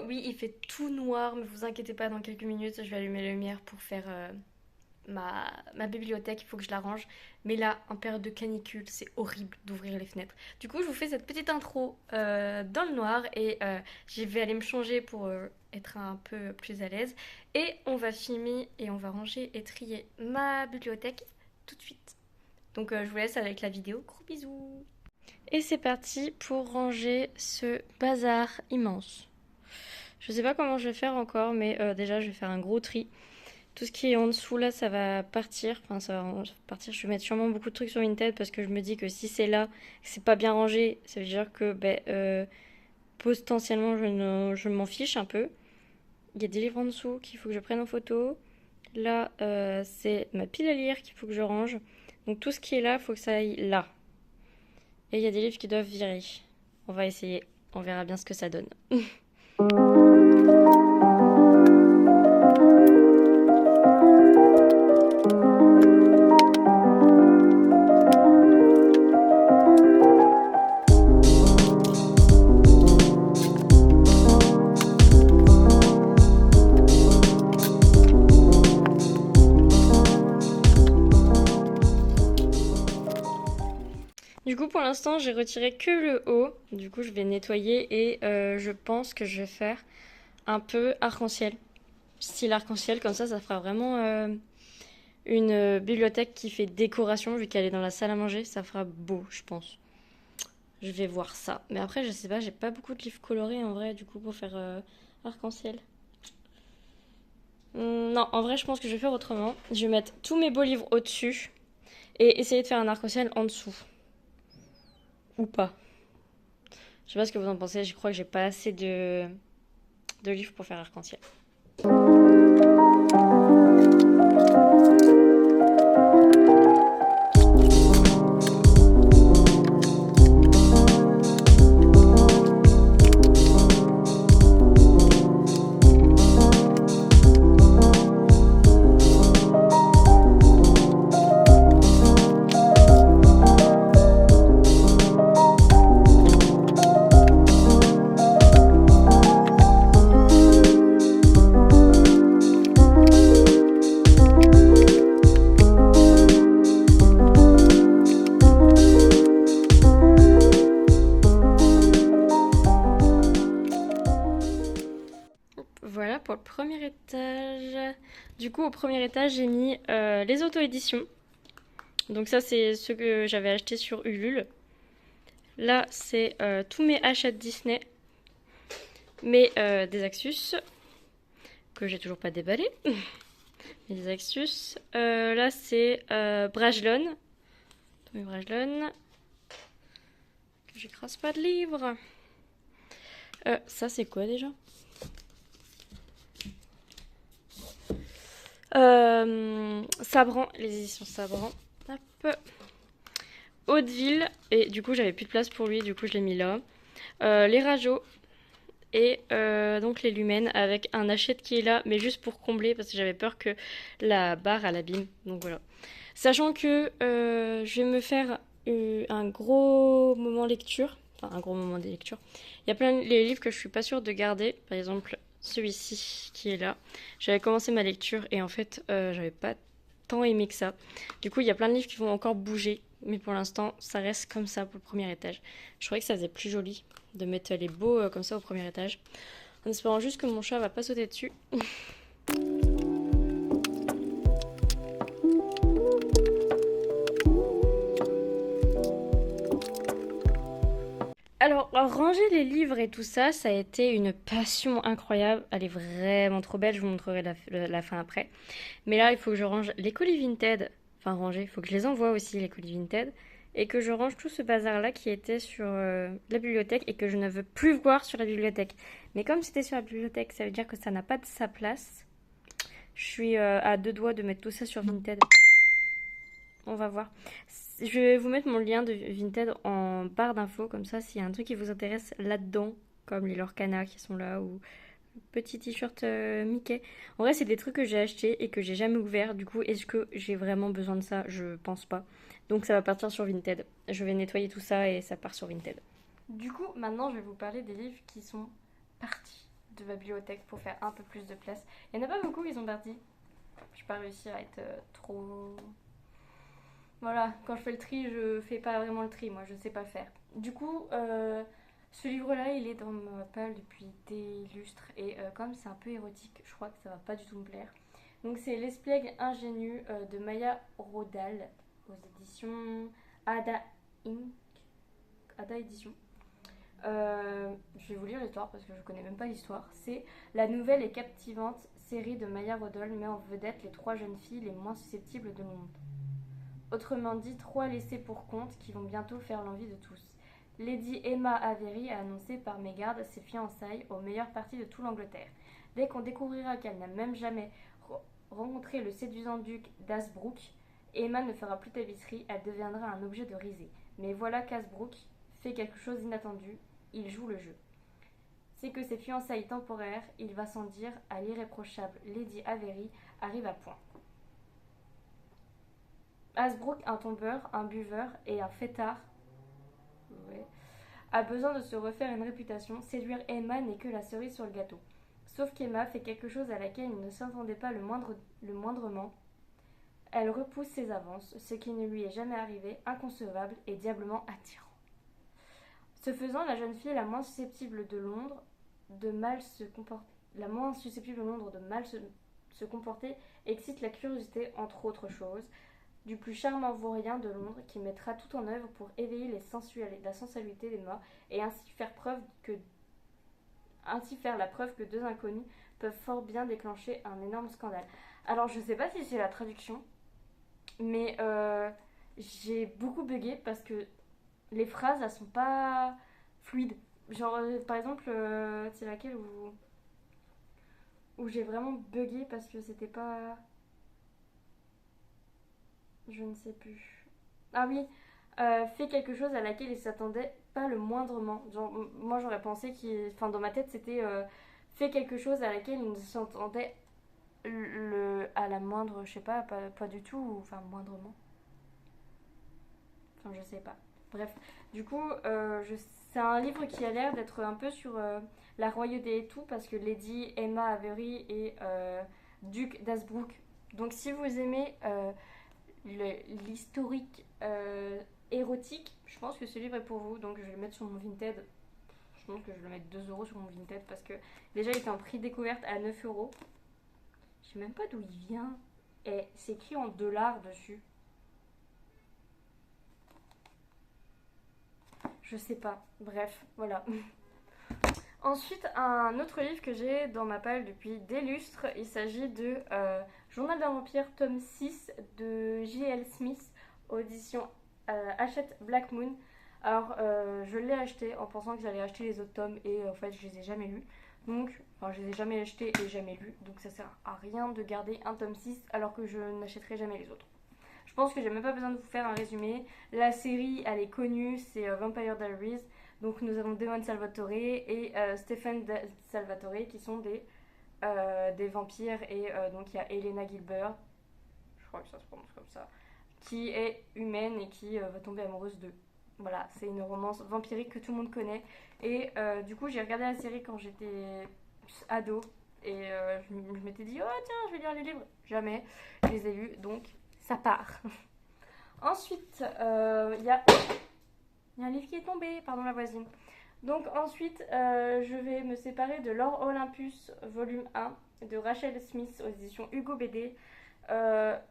oui, il fait tout noir, mais vous inquiétez pas, dans quelques minutes, je vais allumer la lumière pour faire ma bibliothèque, il faut que je la range. Mais là, en période de canicule, c'est horrible d'ouvrir les fenêtres. Du coup, je vous fais cette petite intro dans le noir et je vais aller me changer pour être un peu plus à l'aise. Et on va filmer et on va ranger et trier ma bibliothèque tout de suite. Donc je vous laisse avec la vidéo. Gros bisous. Et c'est parti pour ranger ce bazar immense. Je sais pas comment je vais faire encore, mais déjà je vais faire un gros tri. Tout ce qui est en dessous là, ça va partir. Enfin, ça va partir. Je vais mettre sûrement beaucoup de trucs sur Vinted parce que je me dis que si c'est là, que c'est pas bien rangé, ça veut dire que potentiellement je m'en fiche un peu. Il y a des livres en dessous qu'il faut que je prenne en photo. Là, c'est ma pile à lire qu'il faut que je range. Donc tout ce qui est là, il faut que ça aille là. Et il y a des livres qui doivent virer. On va essayer. On verra bien ce que ça donne. Du coup, pour l'instant, j'ai retiré que le haut. Du coup, je vais nettoyer et je pense que je vais faire un peu arc-en-ciel. Style arc-en-ciel, comme ça fera vraiment une bibliothèque qui fait décoration, vu qu'elle est dans la salle à manger. Ça fera beau, je pense. Je vais voir ça. Mais après, je sais pas, j'ai pas beaucoup de livres colorés en vrai, du coup, pour faire arc-en-ciel. Non, en vrai, je pense que je vais faire autrement. Je vais mettre tous mes beaux livres au-dessus et essayer de faire un arc-en-ciel en dessous. Ou pas. Je sais pas ce que vous en pensez, je crois que j'ai pas assez de livres pour faire arc-en-ciel. Voilà pour le premier étage. Du coup, au premier étage, j'ai mis les auto-éditions. Donc ça, c'est ce que j'avais acheté sur Ulule. Là, c'est tous mes achats de Disney. Mais des Axus, que j'ai toujours pas déballé. Mais des Axus. Là, c'est Brajlon. Tommy Brajlon. Que j'écrase pas de livres. Ça, c'est quoi déjà? Sabran, les éditions Sabran. Hop. Hauteville, et du coup j'avais plus de place pour lui, du coup je l'ai mis là. Les Rajo et donc les Lumens avec un Hachette qui est là, mais juste pour combler parce que j'avais peur que la barre elle abîme. Donc voilà. Sachant que je vais me faire un gros moment lecture, enfin un gros moment de lecture. Il y a plein de les livres que je suis pas sûre de garder, par exemple celui-ci qui est là. J'avais commencé ma lecture et en fait j'avais pas tant aimé que ça. Du coup il y a plein de livres qui vont encore bouger, mais pour l'instant ça reste comme ça pour le premier étage. Je trouvais que ça faisait plus joli de mettre les beaux comme ça au premier étage, en espérant juste que mon chat va pas sauter dessus. Alors, ranger les livres et tout ça, ça a été une passion incroyable. Elle est vraiment trop belle, je vous montrerai la fin après. Mais là, il faut que je range les colis Vinted. Enfin, ranger, il faut que je les envoie aussi, les colis Vinted. Et que je range tout ce bazar-là qui était sur la bibliothèque et que je ne veux plus voir sur la bibliothèque. Mais comme c'était sur la bibliothèque, ça veut dire que ça n'a pas de sa place. Je suis à deux doigts de mettre tout ça sur Vinted. On va voir. Je vais vous mettre mon lien de Vinted en barre d'infos, comme ça, s'il y a un truc qui vous intéresse là-dedans, comme les Lorcana qui sont là, ou petit t-shirt Mickey. En vrai, c'est des trucs que j'ai achetés et que j'ai jamais ouvert. Du coup, est-ce que j'ai vraiment besoin de ça? Je pense pas. Donc, ça va partir sur Vinted. Je vais nettoyer tout ça et ça part sur Vinted. Du coup, maintenant, je vais vous parler des livres qui sont partis de ma bibliothèque pour faire un peu plus de place. Il n'y en a pas beaucoup, ils ont parti. Je n'ai pas réussi à être trop... Voilà, quand je fais le tri, je fais pas vraiment le tri, moi, je sais pas faire. Du coup, ce livre-là, il est dans ma palle depuis des lustres. Et comme c'est un peu érotique, je crois que ça va pas du tout me plaire. Donc c'est L'espiègle ingénu de Maya Rodal aux éditions Ada Inc. Ada Édition. Je vais vous lire l'histoire parce que je connais même pas l'histoire. C'est la nouvelle et captivante série de Maya Rodol met en vedette les 3 jeunes filles les moins susceptibles de monde. Autrement dit, 3 laissées pour compte qui vont bientôt faire l'envie de tous. Lady Emma Avery a annoncé par mégarde ses fiançailles aux meilleures parties de toute l'Angleterre. Dès qu'on découvrira qu'elle n'a même jamais rencontré le séduisant duc d'Hazbrook, Emma ne fera plus tapisserie, elle deviendra un objet de risée. Mais voilà qu'Hazbrook fait quelque chose d'inattendu, il joue le jeu. C'est que ses fiançailles temporaires, il va sans dire à l'irréprochable Lady Avery, arrivent à point. Hasbrook, un tombeur, un buveur et un fêtard, ouais, a besoin de se refaire une réputation. Séduire Emma n'est que la cerise sur le gâteau. Sauf qu'Emma fait quelque chose à laquelle il ne s'attendait pas le moindrement. Elle repousse ses avances, ce qui ne lui est jamais arrivé, inconcevable et diablement attirant. Ce faisant, la jeune fille la moins susceptible de Londres de mal se comporter, excite la curiosité entre autres choses du plus charmant vaurien de Londres qui mettra tout en œuvre pour éveiller la sensualité d'Emma et ainsi faire la preuve que 2 inconnus peuvent fort bien déclencher un énorme scandale. Alors je sais pas si c'est la traduction, mais j'ai beaucoup bugué parce que les phrases elles sont pas fluides. Genre par exemple, c'est laquelle où j'ai vraiment bugué parce que c'était pas... Je ne sais plus. Ah oui, fait quelque chose à laquelle il s'attendait pas le moindrement. Genre, moi j'aurais pensé qu'il... Enfin dans ma tête c'était fait quelque chose à laquelle il ne s'attendait à la moindre... Je sais pas, pas du tout, ou enfin moindrement. Enfin je sais pas. Bref, du coup, c'est un livre qui a l'air d'être un peu sur la royauté et tout, parce que Lady Emma Avery est duc d'Hazbrook. Donc si vous aimez l'historique érotique, je pense que ce livre est pour vous. Donc je vais le mettre sur mon Vinted. Je pense que je vais le mettre 2 € sur mon Vinted, parce que déjà il était en prix découverte à 9 €. Je sais même pas d'où il vient. Et c'est écrit en dollars dessus. Je sais pas. Bref, voilà. Ensuite, un autre livre que j'ai dans ma palle depuis des lustres, il s'agit de Journal d'un vampire, tome 6 de J.L. Smith, audition Hachette Black Moon. Alors, je l'ai acheté en pensant que j'allais acheter les autres tomes et en fait, je les ai jamais lus. Donc, enfin, je les ai jamais achetés et jamais lus. Donc, ça sert à rien de garder un tome 6 alors que je n'achèterai jamais les autres. Je pense que j'ai même pas besoin de vous faire un résumé. La série, elle est connue, c'est Vampire Diaries. Donc nous avons Damon Salvatore et Stephen Salvatore qui sont des vampires. Et donc il y a Elena Gilbert, je crois que ça se prononce comme ça, qui est humaine et qui va tomber amoureuse d'eux. Voilà, c'est une romance vampirique que tout le monde connaît. Et du coup, j'ai regardé la série quand j'étais ado. Et je m'étais dit, oh tiens, je vais lire les livres. Jamais, je les ai lus, donc ça part. Ensuite, il y a un livre qui est tombé, pardon la voisine. Donc ensuite, je vais me séparer de Lord Olympus, volume 1, de Rachel Smith aux éditions Hugo BD.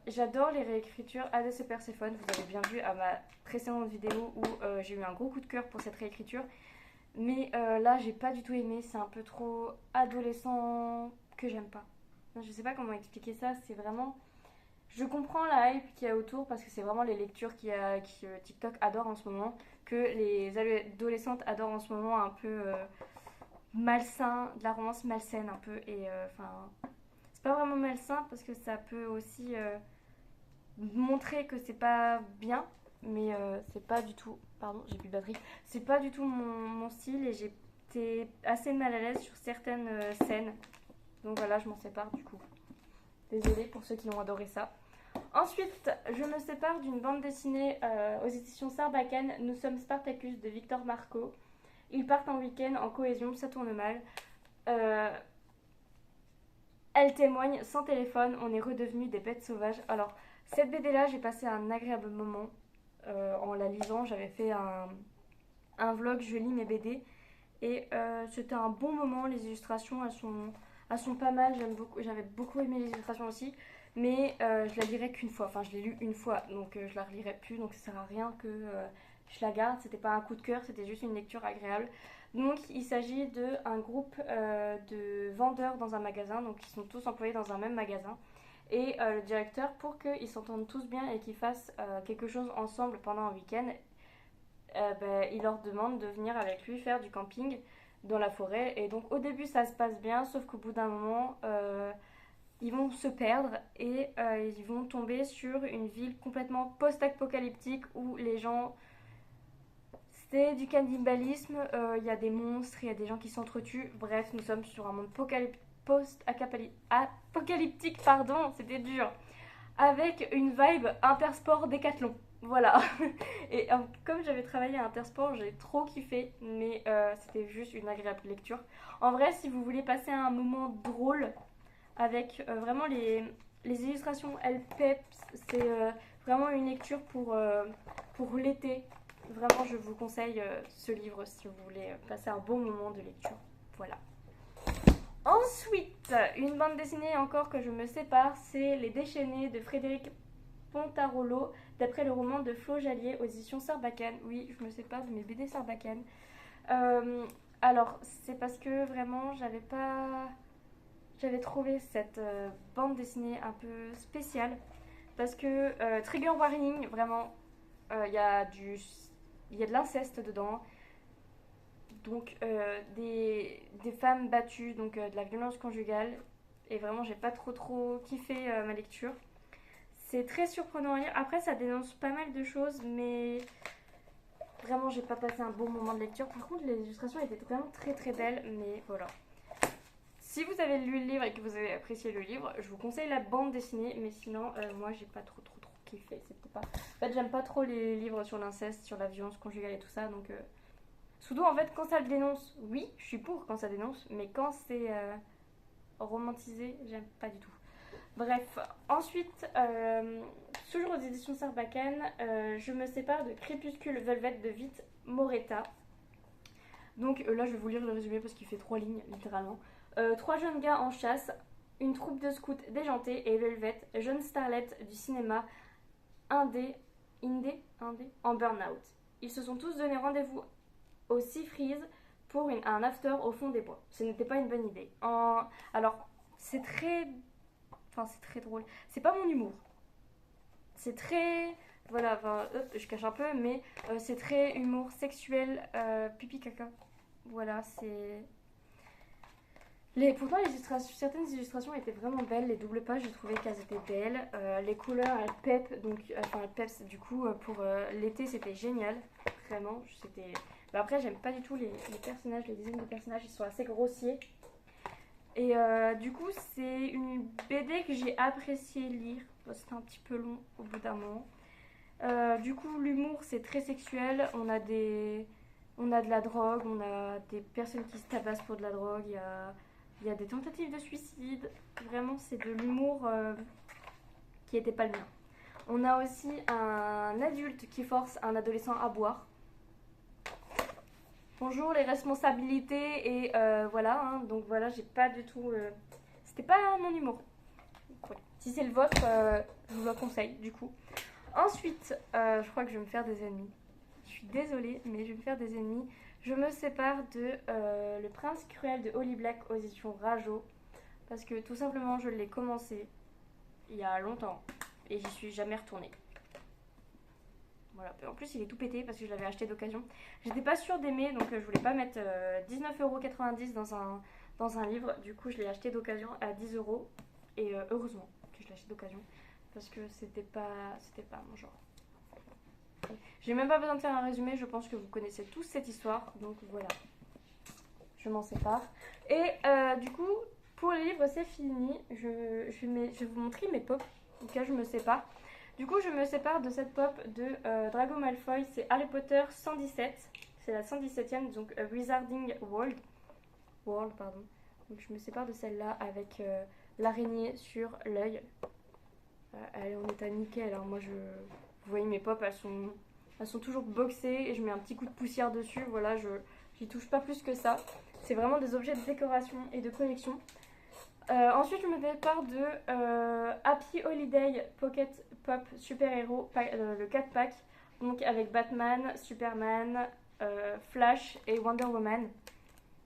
J'adore les réécritures Hades et Perséphone. Vous avez bien vu à ma précédente vidéo où j'ai eu un gros coup de cœur pour cette réécriture. Mais là, j'ai pas du tout aimé. C'est un peu trop adolescent que j'aime pas. Je sais pas comment expliquer ça. C'est vraiment... Je comprends la hype qu'il y a autour parce que c'est vraiment les lectures que TikTok adore en ce moment, que les adolescentes adorent en ce moment, un peu malsain, de la romance malsaine un peu. Et enfin, c'est pas vraiment malsain parce que ça peut aussi montrer que c'est pas bien, mais c'est pas du tout. Pardon, j'ai plus de batterie. C'est pas du tout mon style et j'étais assez mal à l'aise sur certaines scènes. Donc voilà, je m'en sépare du coup. Désolée pour ceux qui ont adoré ça. Ensuite, je me sépare d'une bande dessinée aux éditions Sarbacane, Nous sommes Spartacus de Victor Marco. Ils partent en week-end en cohésion, ça tourne mal. Elle témoigne, sans téléphone, on est redevenus des bêtes sauvages. Alors, cette BD-là, j'ai passé un agréable moment en la lisant. J'avais fait un vlog, je lis mes BD. Et c'était un bon moment. Les illustrations, elles sont pas mal. J'avais beaucoup aimé les illustrations aussi. Mais je la lirai qu'une fois. Enfin, je l'ai lu une fois. Donc, je la relirai plus. Donc, ça sert à rien que je la garde. C'était pas un coup de cœur. C'était juste une lecture agréable. Donc, il s'agit d'un groupe de vendeurs dans un magasin. Donc, ils sont tous employés dans un même magasin. Et le directeur, pour qu'ils s'entendent tous bien et qu'ils fassent quelque chose ensemble pendant un week-end, il leur demande de venir avec lui faire du camping dans la forêt. Et donc au début ça se passe bien, sauf qu'au bout d'un moment, ils vont se perdre et ils vont tomber sur une ville complètement post-apocalyptique où les gens... C'est du cannibalisme, il y a des monstres, il y a des gens qui s'entretuent. Bref, nous sommes sur un monde post-apocalyptique, pardon, c'était dur, avec une vibe Intersport Décathlon. Voilà. Et comme j'avais travaillé à Intersport, j'ai trop kiffé, mais c'était juste une agréable lecture. En vrai, si vous voulez passer un moment drôle avec vraiment les illustrations, elles peps, c'est vraiment une lecture pour l'été. Vraiment, je vous conseille ce livre si vous voulez passer un bon moment de lecture. Voilà. Ensuite, une bande dessinée encore que je me sépare, c'est Les Déchaînés de Frédéric Pontarolo, d'après le roman de Flo Jallier aux éditions Sarbacane. Oui, je me sépare de mes BD Sarbacane. Alors, c'est parce que vraiment, j'avais trouvé cette bande dessinée un peu spéciale. Parce que, trigger warning, vraiment, il y a de l'inceste dedans. Donc, des femmes battues, donc de la violence conjugale. Et vraiment, j'ai pas trop kiffé ma lecture. C'est très surprenant à lire. Après, ça dénonce pas mal de choses, mais vraiment, j'ai pas passé un bon moment de lecture. Par contre, les illustrations étaient vraiment très belles, mais voilà. Si vous avez lu le livre et que vous avez apprécié le livre, je vous conseille la bande dessinée, mais sinon, moi, j'ai pas trop kiffé. C'était pas... En fait, j'aime pas trop les livres sur l'inceste, sur la violence conjugale et tout ça, donc... Surtout, en fait, quand ça le dénonce, oui, je suis pour quand ça dénonce, mais quand c'est romantisé, j'aime pas du tout. Bref, ensuite, toujours aux éditions Sarbacane, je me sépare de Crépuscule Velvet de Vite Moretta. Donc là, je vais vous lire le résumé parce qu'il fait 3 lignes, littéralement. 3 jeunes gars en chasse, une troupe de scouts déjantés et Velvet, jeune starlet du cinéma indé en burn-out. Ils se sont tous donné rendez-vous au Sea Freeze pour un after au fond des bois. Ce n'était pas une bonne idée. Alors, c'est très... Enfin, c'est très drôle. C'est pas mon humour. C'est très... Voilà, enfin, je cache un peu, mais c'est très humour sexuel, pipi caca. Voilà, c'est... Pourtant, certaines illustrations étaient vraiment belles. Les doubles pages, j'ai trouvé qu'elles étaient belles. Les couleurs, elles pep, donc, enfin, elles peps, du coup, pour l'été, c'était génial. Vraiment, c'était... Bah, après, j'aime pas du tout les personnages, les designs des personnages, ils sont assez grossiers. Et du coup, c'est une BD que j'ai apprécié lire. C'était un petit peu long au bout d'un moment. Du coup, l'humour, c'est très sexuel. On a de la drogue, on a des personnes qui se tabassent pour de la drogue. Il y a des tentatives de suicide. Vraiment, c'est de l'humour qui n'était pas le mien. On a aussi un adulte qui force un adolescent à boire. Bonjour les responsabilités et voilà, hein, donc voilà, j'ai pas du tout... C'était pas mon humour. Ouais. Si c'est le vôtre, je vous le conseille du coup. Ensuite, je crois que je vais me faire des ennemis. Je suis désolée, mais je vais me faire des ennemis. Je me sépare de Le Prince Cruel de Holly Black aux éditions Rajo. Parce que tout simplement, je l'ai commencé il y a longtemps et j'y suis jamais retournée. Voilà. En plus, il est tout pété parce que je l'avais acheté d'occasion. J'étais pas sûre d'aimer, donc je voulais pas mettre 19,90€ dans un livre. Du coup, je l'ai acheté d'occasion à 10€. Et heureusement que je l'ai acheté d'occasion parce que c'était pas mon genre. J'ai même pas besoin de faire un résumé, je pense que vous connaissez tous cette histoire. Donc voilà, je m'en sépare. Et du coup, pour les livres, c'est fini. Je vais vous montrer mes pop. En tout cas, je me sépare. Du coup, je me sépare de cette pop de Drago Malfoy. C'est Harry Potter 117. C'est la 117e, donc Wizarding World. Donc je me sépare de celle-là avec l'araignée sur l'œil. Elle est en état nickel. Alors moi, vous voyez mes pop, elles sont toujours boxées et je mets un petit coup de poussière dessus. Voilà, j'y touche pas plus que ça. C'est vraiment des objets de décoration et de collection. Ensuite, je me sépare de Happy Holiday Pocket Pop Super Hero, le 4 pack. Donc avec Batman, Superman, Flash et Wonder Woman.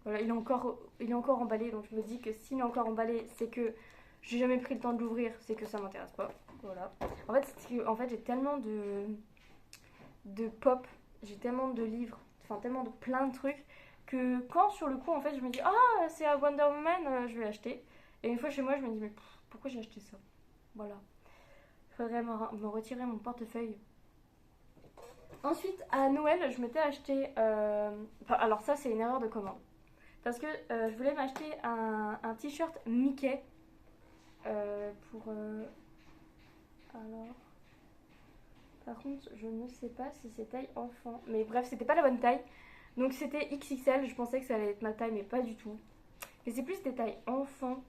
Voilà, il est encore emballé, donc je me dis que s'il est encore emballé, c'est que j'ai jamais pris le temps de l'ouvrir, c'est que ça m'intéresse pas. Voilà. En fait j'ai tellement de pop, j'ai tellement de livres, enfin tellement de plein de trucs, que quand sur le coup, en fait, je me dis, ah, c'est à Wonder Woman, je vais l'acheter. Et une fois chez moi, je me dis, mais pourquoi j'ai acheté ça? Voilà. Il faudrait me retirer mon portefeuille. Ensuite, à Noël, je m'étais acheté. Alors, ça, c'est une erreur de commande. Parce que je voulais m'acheter un t-shirt Mickey. Alors. Par contre, je ne sais pas si c'est taille enfant. Mais bref, c'était pas la bonne taille. Donc, c'était XXL. Je pensais que ça allait être ma taille, mais pas du tout. Mais c'est plus des tailles enfant.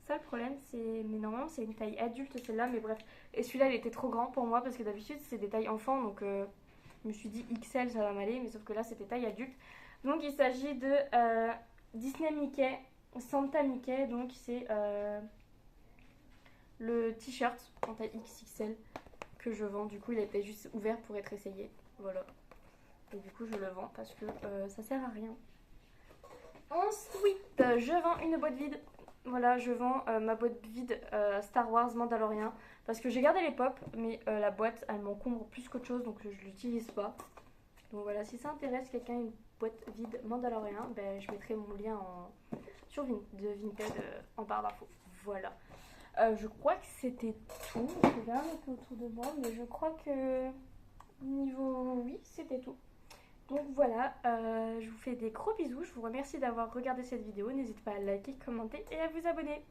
Ça, le problème, c'est. Mais normalement, c'est une taille adulte, celle-là. Mais bref. Et celui-là, il était trop grand pour moi. Parce que d'habitude, c'est des tailles enfants. Donc, je me suis dit XL, ça va m'aller. Mais sauf que là, c'était taille adulte. Donc, il s'agit de Disney Mickey, Santa Mickey. Donc, c'est le t-shirt en taille XXL que je vends. Du coup, il a été juste ouvert pour être essayé. Voilà. Et du coup, je le vends parce que ça sert à rien. Ensuite, je vends une boîte vide. Voilà, je vends ma boîte vide Star Wars Mandalorian. Parce que j'ai gardé les pop, mais la boîte, elle m'encombre plus qu'autre chose, donc je l'utilise pas. Donc voilà, si ça intéresse quelqu'un, une boîte vide Mandalorian, ben, je mettrai mon lien sur de Vinted en barre d'infos. Voilà. Je crois que c'était tout. Je regarde un peu autour de moi, mais je crois que niveau oui, c'était tout. Donc voilà, je vous fais des gros bisous. Je vous remercie d'avoir regardé cette vidéo. N'hésitez pas à liker, commenter et à vous abonner.